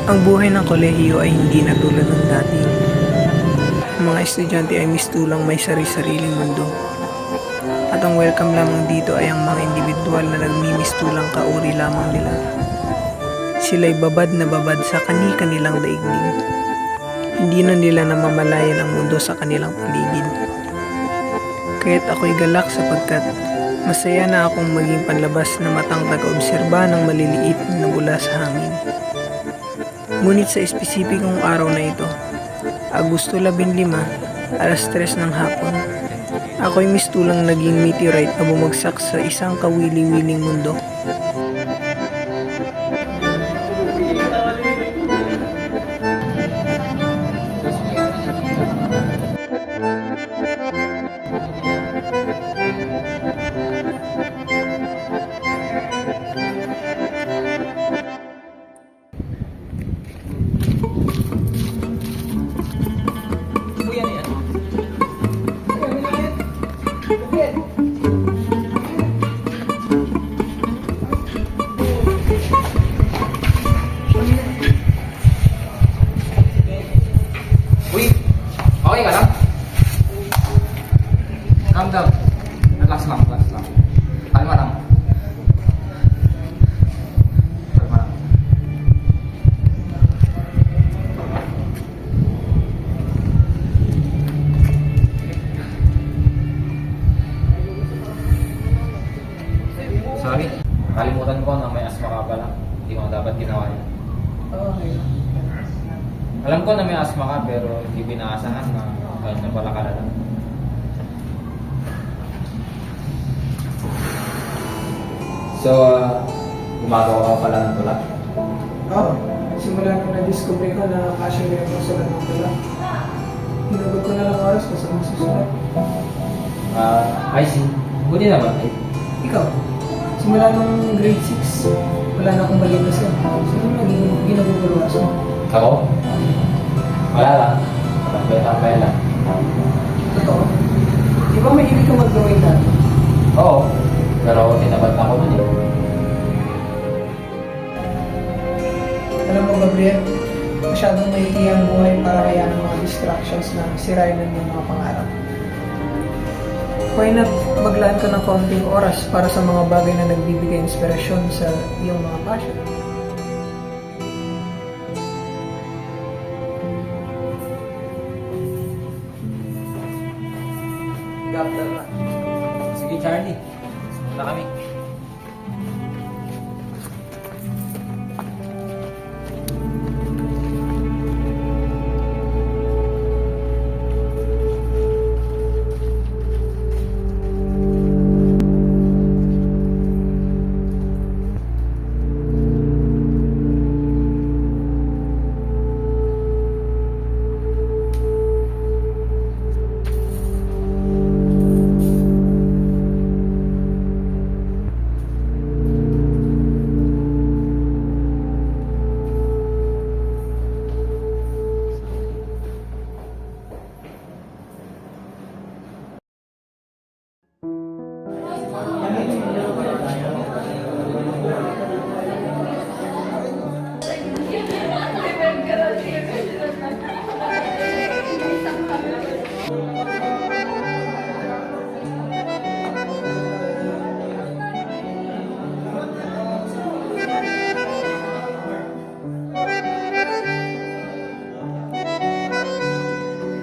Ang buhay ng kolehiyo ay hindi na tulad ng dati. Ang mga estudyante ay mistulang may sari-sariling mundo. At ang welcome lamang dito ay ang mga individual na nagmimistulang kauri lamang nila. Sila'y babad na babad sa kani-kanilang daigdig. Hindi na nila namamalayan ang mundo sa kanilang paligid. Kaya't ako'y galak sapagkat masaya na akong maging panlabas na matang taga-obserba ng maliliit na bula sa hangin. Ngunit sa espesipikong araw na ito, Agosto 15, alas 3 ng hapon, ako'y mistulang naging meteorite na bumagsak sa isang kawili-wiling mundo. Uy, okay ka lang? Calm down. Relax lang, relax lang. Kalma lang. Kalma lang. Sorry, kalimutan ko na may asma ka pala. Hindi mo dapat ginawa yun. Okay. Alam ko na may asma ka pero hindi pinaasahan na kahit na pala kalala. So, gumagawa ka pala ng tula? Oo, simula nung na-discover ko na passion ko yung pagsulat ng tula. Hinugod ko na lang oras ko sa mga susulat. I see. Buti naman. Ikaw, simula nung grade 6, wala na akong malinis yan. Sino na ginaguguluwas mo? Ako? Wala lang. Tambay-tambay lang. Totoo. Di ba may ibig kang mag-drawing natin? Oo. Pero tinabat na ako nun eh. Alam mo, Gabriel, masyadong maiki ang buhay para kaya ng mga distractions na sirain ng iyong mga pangarap. Why not maglaan ka ng konting oras para sa mga bagay na nagbibigay inspirasyon sa iyong mga passion? Sige, Charlie. Punta kami.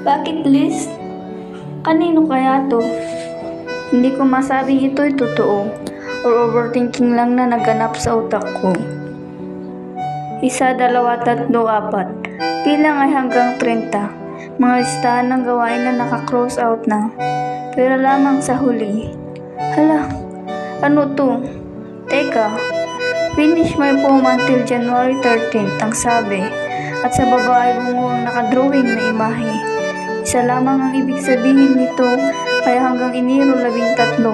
Bucket list? Kanino kaya to? Hindi ko masabing ito'y totoo or overthinking lang na naganap sa utak ko. 1, 2, 3, 4. Bilang ay hanggang 30. Mga listahan ng gawain na naka-cross out na. Pero lamang sa huli. Hala, ano to? Teka, finish my poem until January 13th ang sabi. At sa baba ay bumuang nakadrawing na imahe. Isa lamang ang ibig sabihin nito, kaya hanggang Enero 13,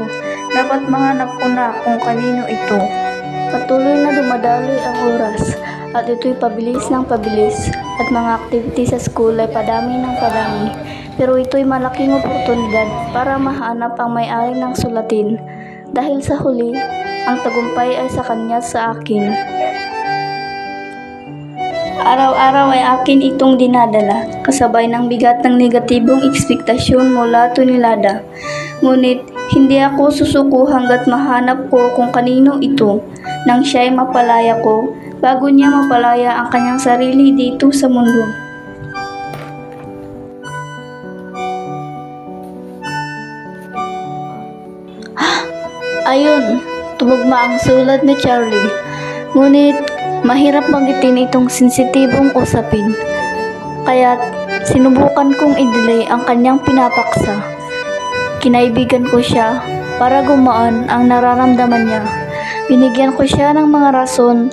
dapat mahanap ko na kung kanino ito. Patuloy na dumadaloy ang oras, at ito'y pabilis ng pabilis, at mga activity sa school ay padami ng padami. Pero ito'y malaking oportunidad para mahanap ang may-ari ng sulatin, dahil sa huli, ang tagumpay ay sa kanya sa akin. Araw-araw ay akin itong dinadala, kasabay ng bigat ng negatibong ekspektasyon mula to ni Lada. Ngunit hindi ako susuko hanggat mahanap ko kung kanino ito, nang siya'y mapalaya ko, bago niya mapalaya ang kanyang sarili dito sa mundo. Ayun, tumugma ang sulat ni Charlie. Ngunit mahirap magitin itong sensitibong usapin. Kaya't sinubukan kong i-delay ang kanyang pinapaksa. Kinaibigan ko siya para gumaan ang nararamdaman niya. Binigyan ko siya ng mga rason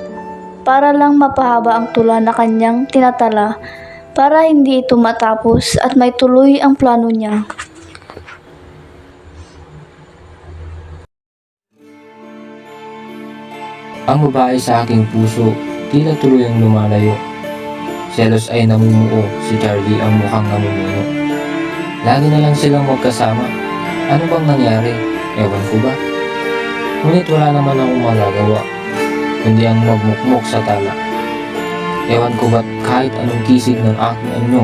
para lang mapahaba ang tula na kanyang tinatala para hindi ito matapos at may tuloy ang plano niya. Ang babae sa aking puso, tila tuluyang lumalayo. Selos ay namumuo, si Charlie ang mukhang namumuno. Lagi na lang silang magkasama. Ano bang nangyari? Ewan ko ba? Ngunit wala naman akong magagawa, kundi ang magmukmok sa tala. Ewan ko ba't kahit anong kisig ng aking anyo,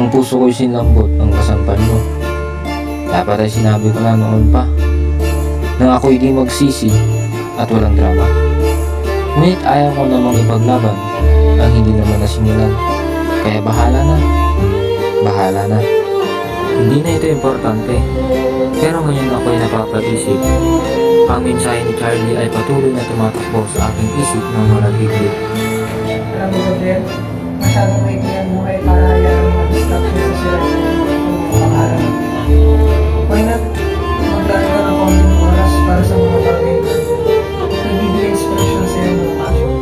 ang puso ko'y sinlambot ang kasampan mo. Dapat ay sinabi ko na noon pa, nang ako'y di magsisi at walang drama. Ngunit ayaw ko namang ipaglaban ang hindi naman nasimulan. Kaya bahala na. Bahala na. Hindi na ito importante. Pero ngayon ako'y napapag-isip. Ang mensahe ni Charlie ay patuloy na tumatakbo sa aking isip ng walang higit. Alam mo, Gabriel, masyadong maikli ang buhay para hayaan ang mga distraction sa sila ng pangalan. Why not maglaan ka ng konting oras para sa mga bagay na nagbibigay inspirasyon sa iyong mga passion?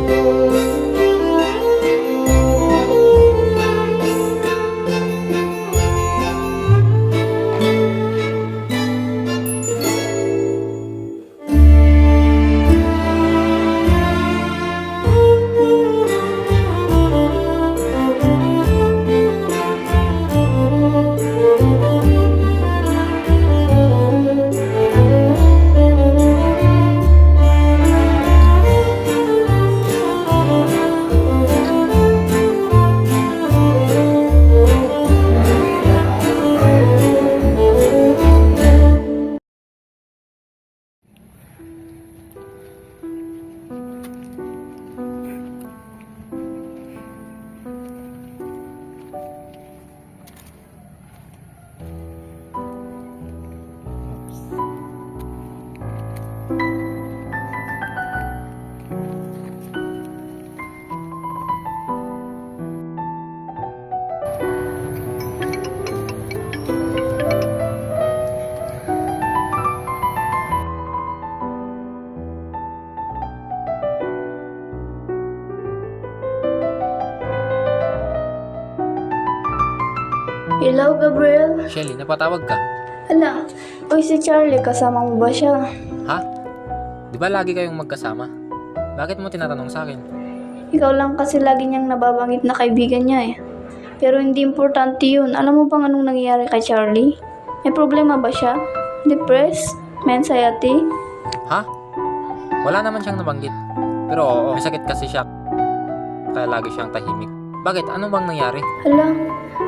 Hello, Gabriel? Shelly, napatawag ka? Hala, uy si Charlie, kasama mo ba siya? Ha? Di ba lagi kayong magkasama? Bakit mo tinatanong sa akin? Ikaw lang kasi lagi niyang nababanggit na kaibigan niya eh. Pero hindi importante yun. Alam mo bang anong nangyayari kay Charlie? May problema ba siya? Depressed? May anxiety? Ha? Wala naman siyang nabanggit. Pero oo, may sakit kasi siya. Kaya lagi siyang tahimik. Bakit? Ano bang nangyari? Hala,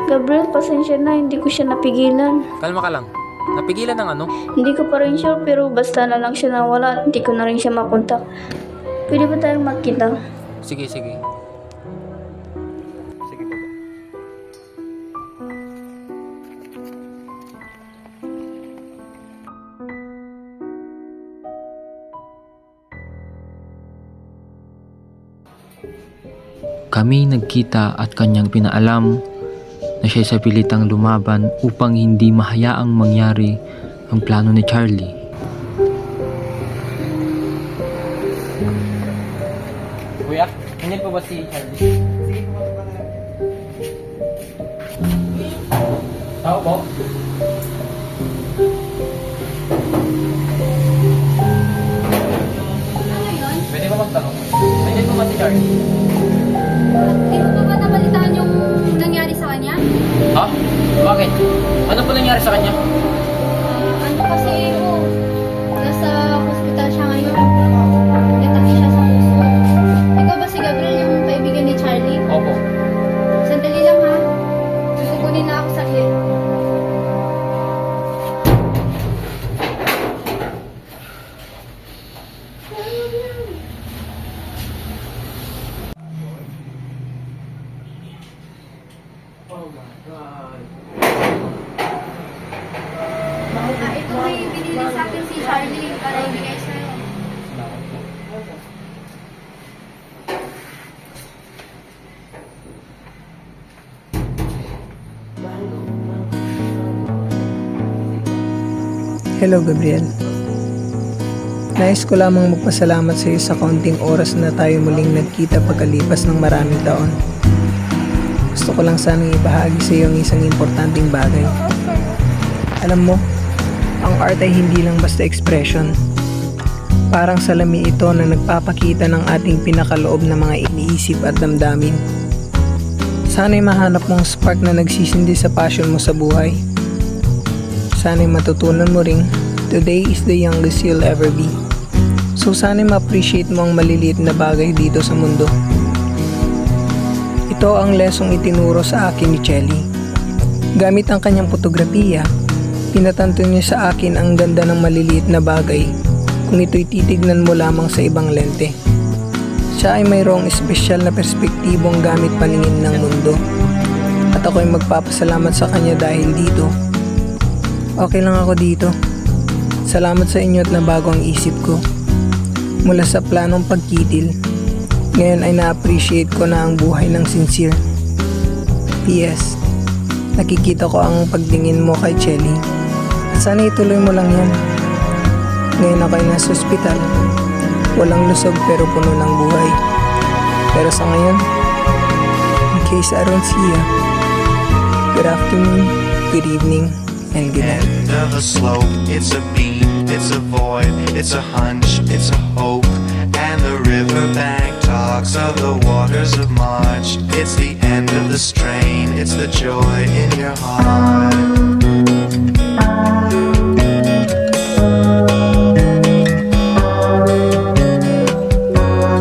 Gabriel, pasensya na, hindi ko siya napigilan. Kalma ka lang. Napigilan ng ano? Hindi ko pa rin sure, pero basta na lang siya nawala at hindi ko na rin siya makontak. Pwede ba tayong magkita? Sige, sige. Sige po. Kami nagkita at kanyang pinaalam na siya sa pilitang lumaban upang hindi mahayaang mangyari ang plano ni Charlie. Kuya, ganyan po ba si Charlie? Tao po. Pwede ba magtanong? Ganyan po ba si Charlie? Hindi mo ba nabalitaan yung nangyari sa kanya? Ha? Bakit? Ano po nangyari sa kanya? Ano kasi nasa hospital siya ngayon. Nataki siya sa puso. Ikaw ba si Gabriel yung kaibigan ni Charlie? Opo. Hello, Gabriel. Nais ko lamang magpasalamat sa iyo sa kaunting oras na tayo muling nagkita pagkalipas ng maraming taon. Gusto ko lang sanang ibahagi sa iyo ang isang importanteng bagay. Alam mo, ang art ay hindi lang basta expression. Parang salamin ito na nagpapakita ng ating pinakaloob na mga iniisip at damdamin. Sana'y mahanap mong spark na nagsisindi sa passion mo sa buhay. Sana'y matutunan mo ring, today is the youngest you'll ever be. So sana'y ma-appreciate mo ang maliliit na bagay dito sa mundo. Ito ang lesong itinuro sa akin ni Chelly. Gamit ang kanyang fotografiya, pinatanto niya sa akin ang ganda ng maliliit na bagay kung ito'y titignan mo lamang sa ibang lente. Siya ay mayroong espesyal na perspektibong gamit paningin ng mundo. At ako'y magpapasalamat sa kanya dahil dito. Okay lang ako dito. Salamat sa inyo at nabago ang isip ko. Mula sa planong pagkitil, ngayon ay na-appreciate ko na ang buhay ng sincere. P.S. Nakikita ko ang pagtingin mo kay Chelly. At sana ituloy mo lang yan. Ngayon ako ay nasa ospital. Walang lusog pero puno ng buhay. Pero sa ngayon, in case I don't see ya, good afternoon, good evening, and good night. End of a slope, it's a beam, it's a void, it's a hunch, it's a hope. And the riverbank talks of the waters of March. It's the end of the strain, it's the joy in your heart.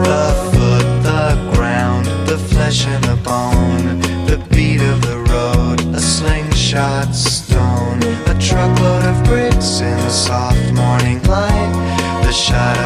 The foot, the ground, the flesh and the bone, the beat of the road, a slingshot stone, a truckload of bricks in the soft morning light, the shadow